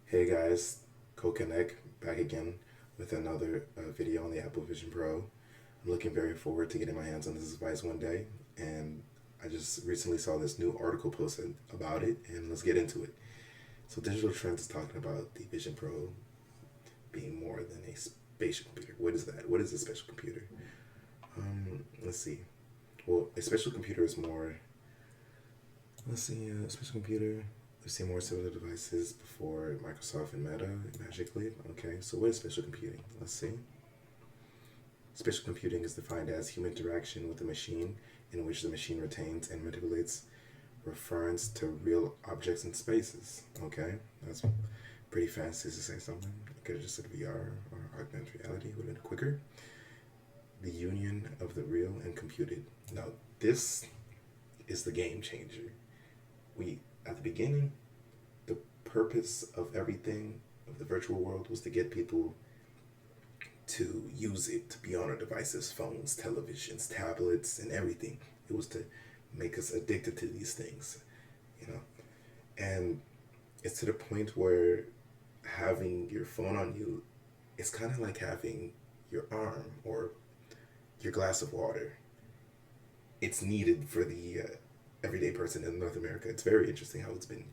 Hey guys, Kokanek back again with another video on the Apple Vision Pro. I'm looking very forward to getting my hands on this device one day, and I just recently saw this new article posted about it, and let's get into it. So, Digital Trends is talking about the Vision Pro being more than a spatial computer. What is that? What is a spatial computer? Let's see. Well, a spatial computer is more. Let's see, a spatial computer. We've seen more similar devices before Microsoft and Meta magically. Okay, so what is spatial computing? Let's see. Spatial computing is defined as human interaction with a machine in which the machine retains and manipulates reference to real objects in spaces. Okay, that's pretty fancy to say something. I could have just said VR or augmented reality would have been quicker. The union of the real and computed. Now, this is the game changer. We, at the beginning, the purpose of everything of the virtual world was to get people to use it to be on our devices, phones, televisions, tablets, and everything. It was to make us addicted to these things, you know. And it's to the point where having your phone on you, it's kind of like having your arm or your glass of water. It's needed for the everyday person in North America. It's very interesting how it's been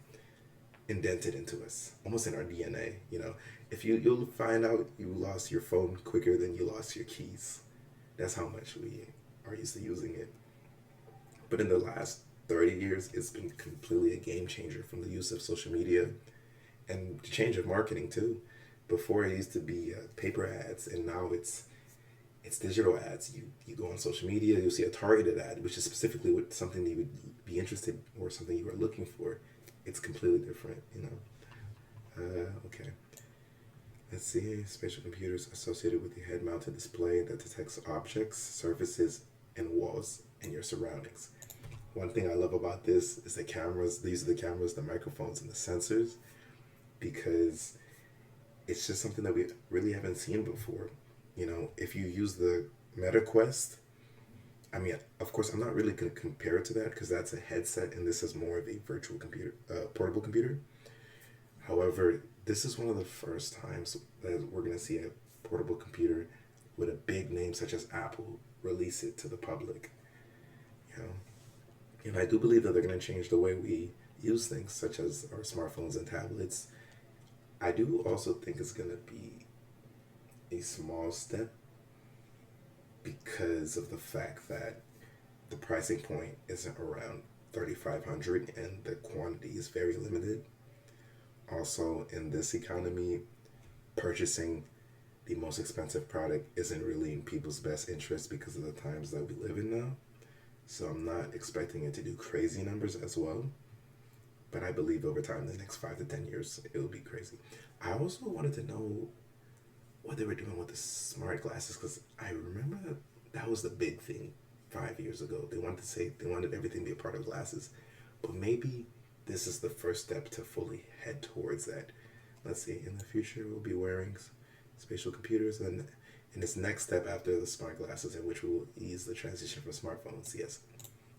indented into us, almost in our DNA. You know, if you'll find out you lost your phone quicker than you lost your keys. That's how much we are used to using it. But in the last 30 years, it's been completely a game changer from the use of social media and the change of marketing too. Before it used to be paper ads, and now it's digital ads. You go on social media, you'll see a targeted ad, which is specifically what something that you would be interested or something you are looking for. It's completely different, you know. Okay. Let's see. Spatial computers associated with the head-mounted display that detects objects, surfaces, and walls in your surroundings. One thing I love about this is the cameras. These are the cameras, the microphones, and the sensors, because it's just something that we really haven't seen before. You know, if you use the Meta Quest, I mean, of course, I'm not really going to compare it to that because that's a headset and this is more of a virtual computer, portable computer. However, this is one of the first times that we're going to see a portable computer with a big name such as Apple release it to the public. You know, and I do believe that they're going to change the way we use things, such as our smartphones and tablets. I do also think it's going to be a small step because of the fact that the pricing point isn't around 3,500 and the quantity is very limited. Also, in this economy, purchasing the most expensive product isn't really in people's best interest because of the times that we live in now. So I'm not expecting it to do crazy numbers as well. But I believe over time, the next 5 to 10 years, it'll be crazy. I also wanted to know what they were doing with the smart glasses because I remember that was the big thing 5 years ago. They wanted to say they wanted everything to be a part of glasses, but maybe this is the first step to fully head towards that. Let's see. In the future, we'll be wearing spatial computers, and in this next step after the smart glasses, in which we will ease the transition from smartphones. Yes,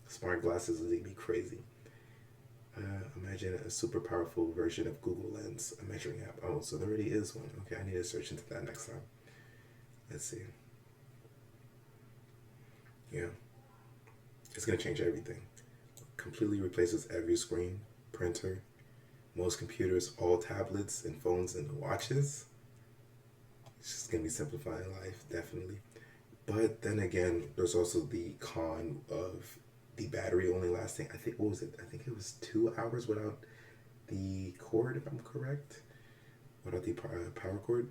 smart glasses is gonna be crazy. Imagine a super powerful version of Google Lens, a measuring app. Oh, so there already is one. Okay, I need to search into that next time. Let's see. Yeah, it's gonna change everything. Completely replaces every screen, printer, most computers, all tablets and phones and watches. It's just gonna be simplifying life, definitely. But then again, there's also the con of the battery only lasting. I think what was it? I think it was 2 hours without the cord, if I'm correct, without the power cord.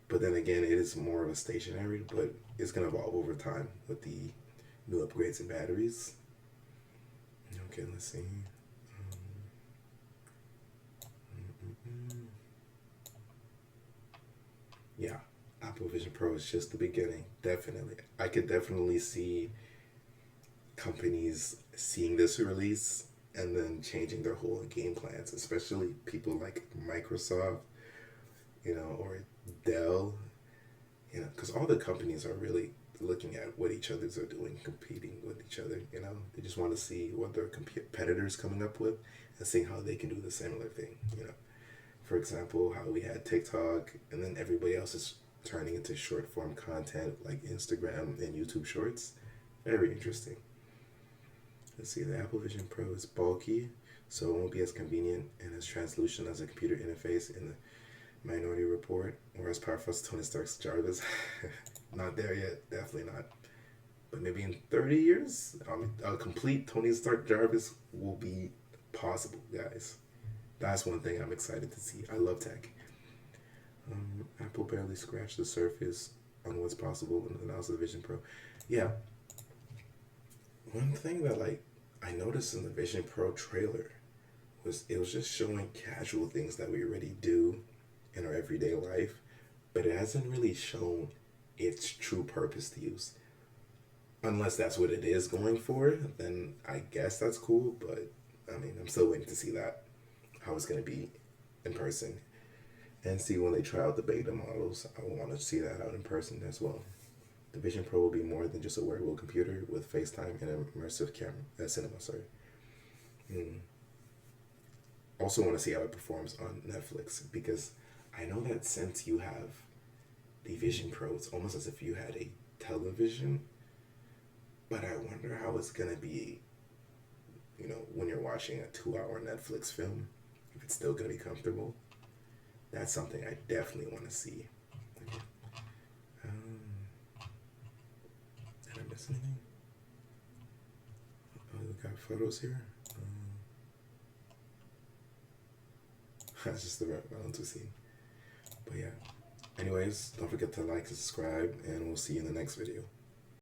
But then again, it is more of a stationary, but it's gonna evolve over time with the new upgrades in batteries. Okay, let's see. Yeah, Apple Vision Pro is just the beginning. Definitely, I could definitely see companies seeing this release and then changing their whole game plans, especially people like Microsoft, you know, or Dell, you know, because all the companies are really looking at what each others are doing, competing with each other. You know, they just want to see what their competitors coming up with and seeing how they can do the similar thing. You know, For example, how we had TikTok and then everybody else is turning into short form content like Instagram and YouTube Shorts. Very interesting. Let's see, the Apple Vision Pro is bulky, so it won't be as convenient and as translucent as a computer interface in the Minority Report, or as powerful as Tony Stark's Jarvis. Not there yet, definitely not. But maybe in 30 years, a complete Tony Stark Jarvis will be possible, guys. That's one thing I'm excited to see. I love tech. Apple barely scratched the surface on what's possible in the announced the Vision Pro. Yeah, one thing that I noticed in the Vision Pro trailer was it was just showing casual things that we already do in our everyday life, but it hasn't really shown its true purpose to use. Unless that's what it is going for, then I guess that's cool, but I mean, I'm still waiting to see that, how it's going to be in person. And see when they try out the beta models, I want to see that out in person as well. The Vision Pro will be more than just a wearable computer with FaceTime and immersive camera, cinema, sorry. Also want to see how it performs on Netflix, because I know that since you have the Vision Pro, it's almost as if you had a television, but I wonder how it's going to be, when you're watching a 2-hour Netflix film, if it's still going to be comfortable. That's something I definitely want to see. Did I miss anything? Oh, we got photos here. That's just the Valentine scene. But yeah. Anyways, don't forget to like and subscribe, and we'll see you in the next video.